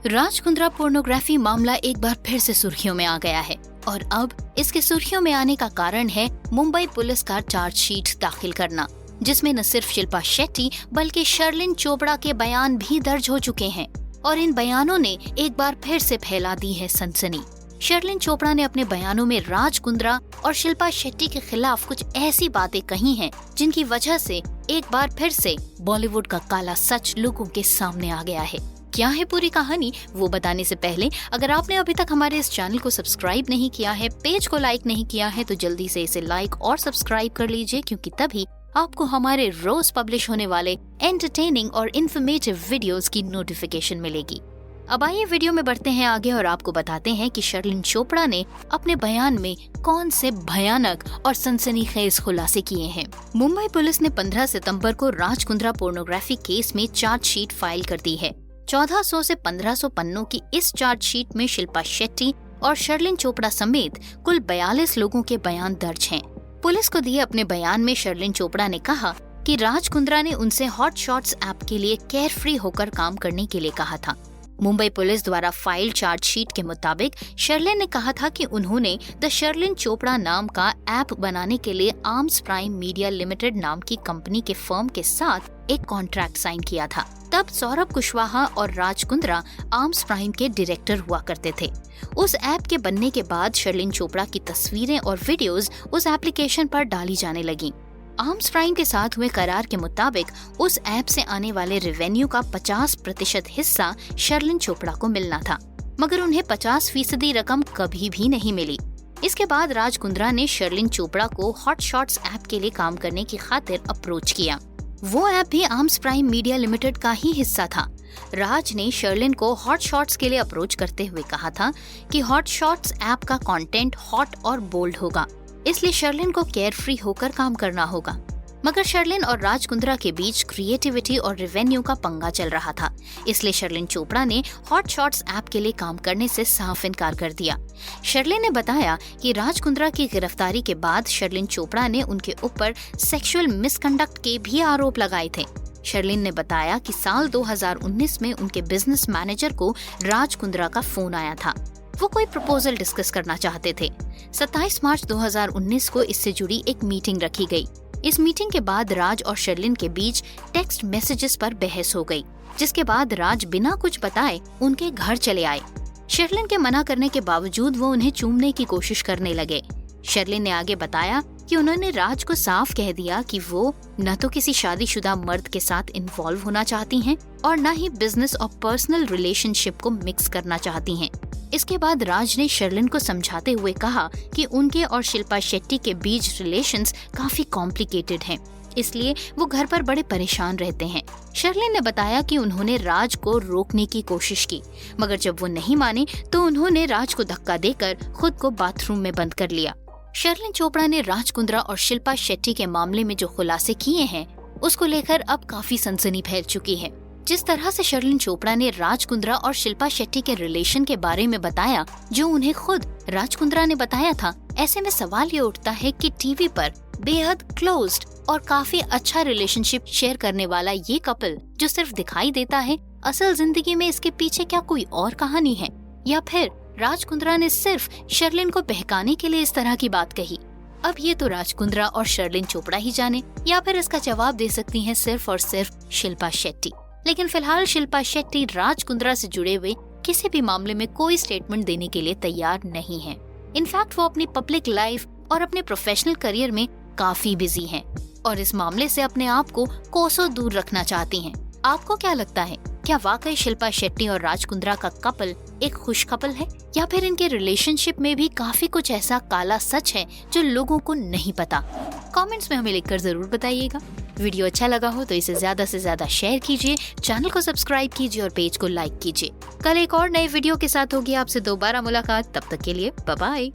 Raj Kundra pornography मामला एक बार फिर से सुर्खियों में आ गया है और अब इसके सुर्खियों में आने का कारण है मुंबई पुलिस का चार्जशीट दाखिल करना, जिसमें न सिर्फ शिल्पा शेट्टी बल्कि शर्लिन चोपड़ा के बयान भी दर्ज हो चुके हैं और इन बयानों ने एक बार फिर से फैला दी है सनसनी। शर्लिन चोपड़ा ने अपने बयानों में राज कुंद्रा और शिल्पा शेट्टी के खिलाफ कुछ ऐसी बातें कही हैं जिनकी वजह से एक बार फिर से बॉलीवुड का काला सच लोगों के सामने आ गया है। क्या है पूरी कहानी, वो बताने से पहले अगर आपने अभी तक हमारे इस चैनल को सब्सक्राइब नहीं किया है, पेज को लाइक नहीं किया है, तो जल्दी से इसे लाइक और सब्सक्राइब कर लीजिए, क्योंकि तभी आपको हमारे रोज पब्लिश होने वाले एंटरटेनिंग और इन्फॉर्मेटिव वीडियोस की नोटिफिकेशन मिलेगी। अब आइए वीडियो में बढ़ते हैं आगे और आपको बताते हैं कि शर्लिन चोपड़ा ने अपने बयान में कौन से भयानक और सनसनीखेज खुलासे किए हैं। मुंबई पुलिस ने 15 सितंबर को राज कुंद्रा पोर्नोग्राफी केस में चार्जशीट फाइल कर दी है। 1400 से 1500 पन्नों की इस चार्जशीट में शिल्पा शेट्टी और शर्लिन चोपड़ा समेत कुल 42 लोगों के बयान दर्ज हैं। पुलिस को दिए अपने बयान में शर्लिन चोपड़ा ने कहा कि राज कुंद्रा ने उनसे हॉट शॉट्स ऐप के लिए केयर फ्री होकर काम करने के लिए कहा था। मुंबई पुलिस द्वारा फाइल चार्जशीट के मुताबिक शर्लिन ने कहा था कि उन्होंने द शर्लिन चोपड़ा नाम का ऐप बनाने के लिए आर्म्स प्राइम मीडिया लिमिटेड नाम की कंपनी के फर्म के साथ एक कॉन्ट्रैक्ट साइन किया था। तब सौरभ कुशवाहा और राज कुंद्रा आर्म्स प्राइम के डायरेक्टर हुआ करते थे। उस ऐप के बनने के बाद शर्लिन चोपड़ा की तस्वीरें और वीडियोस उस एप्लीकेशन पर डाली जाने लगी। आर्म्स प्राइम के साथ हुए करार के मुताबिक उस ऐप से आने वाले रेवेन्यू का 50% हिस्सा शर्लिन चोपड़ा को मिलना था, मगर उन्हें 50% रकम कभी भी नहीं मिली। इसके बाद राज कुंद्रा ने शर्लिन चोपड़ा को हॉट शॉट्स ऐप के लिए काम करने की खातिर अप्रोच किया। वो ऐप भी आर्म्स प्राइम मीडिया लिमिटेड का ही हिस्सा था। राज ने शर्लिन को हॉट शॉट्स के लिए अप्रोच करते हुए कहा था कि हॉट शॉट्स ऐप का कंटेंट हॉट और बोल्ड होगा, इसलिए शर्लिन को केयर फ्री होकर काम करना होगा। मगर शर्लिन और राज कुंद्रा के बीच क्रिएटिविटी और रेवेन्यू का पंगा चल रहा था, इसलिए शर्लिन चोपड़ा ने हॉट शॉट्स ऐप के लिए काम करने से साफ इनकार कर दिया। शर्लिन ने बताया कि राज कुंद्रा की गिरफ्तारी के बाद शर्लिन चोपड़ा ने उनके ऊपर सेक्सुअल मिसकंडक्ट के भी आरोप लगाए थे। शर्लिन ने बताया कि साल 2019 में उनके बिजनेस मैनेजर को राज कुंद्रा का फोन आया था। वो कोई प्रपोजल डिस्कस करना चाहते थे। 27 मार्च 2019 को इससे जुड़ी एक मीटिंग रखी गई। इस मीटिंग के बाद राज और शर्लिन के बीच टेक्स्ट मैसेजेस पर बहस हो गई, जिसके बाद राज बिना कुछ बताए उनके घर चले आए। शर्लिन के मना करने के बावजूद वो उन्हें चूमने की कोशिश करने लगे। शर्लिन ने आगे बताया कि उन्होंने राज को साफ कह दिया कि वो न तो किसी शादीशुदा मर्द के साथ इन्वॉल्व होना चाहती हैं और न ही बिजनेस और पर्सनल रिलेशनशिप को मिक्स करना चाहती हैं। इसके बाद राज ने शर्लिन को समझाते हुए कहा कि उनके और शिल्पा शेट्टी के बीच रिलेशंस काफी कॉम्प्लिकेटेड हैं, इसलिए वो घर पर बड़े परेशान रहते हैं। शर्लिन ने बताया कि उन्होंने राज को रोकने की कोशिश की, मगर जब वो नहीं माने तो उन्होंने राज को धक्का देकर खुद को बाथरूम में बंद कर लिया। शर्लिन चोपड़ा ने राज कुंद्रा और शिल्पा शेट्टी के मामले में जो खुलासे किए हैं, उसको लेकर अब काफी सनसनी फैल चुकी है। जिस तरह से शर्लिन चोपड़ा ने राज कुंद्रा और शिल्पा शेट्टी के रिलेशन के बारे में बताया, जो उन्हें खुद राज कुंद्रा ने बताया था, ऐसे में सवाल ये उठता है कि टीवी पर बेहद क्लोज्ड और काफी अच्छा रिलेशनशिप शेयर करने वाला ये कपल जो सिर्फ दिखाई देता है, असल जिंदगी में इसके पीछे क्या कोई और कहानी है, या फिर राज कुंद्रा ने सिर्फ शर्लिन को बहकाने के लिए इस तरह की बात कही। अब ये तो राज कुंद्रा और शर्लिन चोपड़ा ही जाने, या फिर इसका जवाब दे सकती हैं सिर्फ और सिर्फ शिल्पा शेट्टी। लेकिन फिलहाल शिल्पा शेट्टी राज कुंद्रा से जुड़े हुए किसी भी मामले में कोई स्टेटमेंट देने के लिए तैयार नहीं है। इनफैक्ट वो अपनी पब्लिक लाइफ और अपने प्रोफेशनल करियर में काफी बिजी हैं और इस मामले से अपने आप को कोसों दूर रखना चाहती हैं। आपको क्या लगता है, क्या वाकई शिल्पा शेट्टी और राज कुंद्रा का कपल एक खुश कपल है, या फिर इनके रिलेशनशिप में भी काफी कुछ ऐसा काला सच है जो लोगों को नहीं पता? कमेंट्स में हमें लिखकर जरूर बताइएगा। वीडियो अच्छा लगा हो तो इसे ज्यादा से ज्यादा शेयर कीजिए, चैनल को सब्सक्राइब कीजिए और पेज को लाइक कीजिए। कल एक और नए वीडियो के साथ होगी आपसे दोबारा मुलाकात। तब तक के लिए बाय बाय।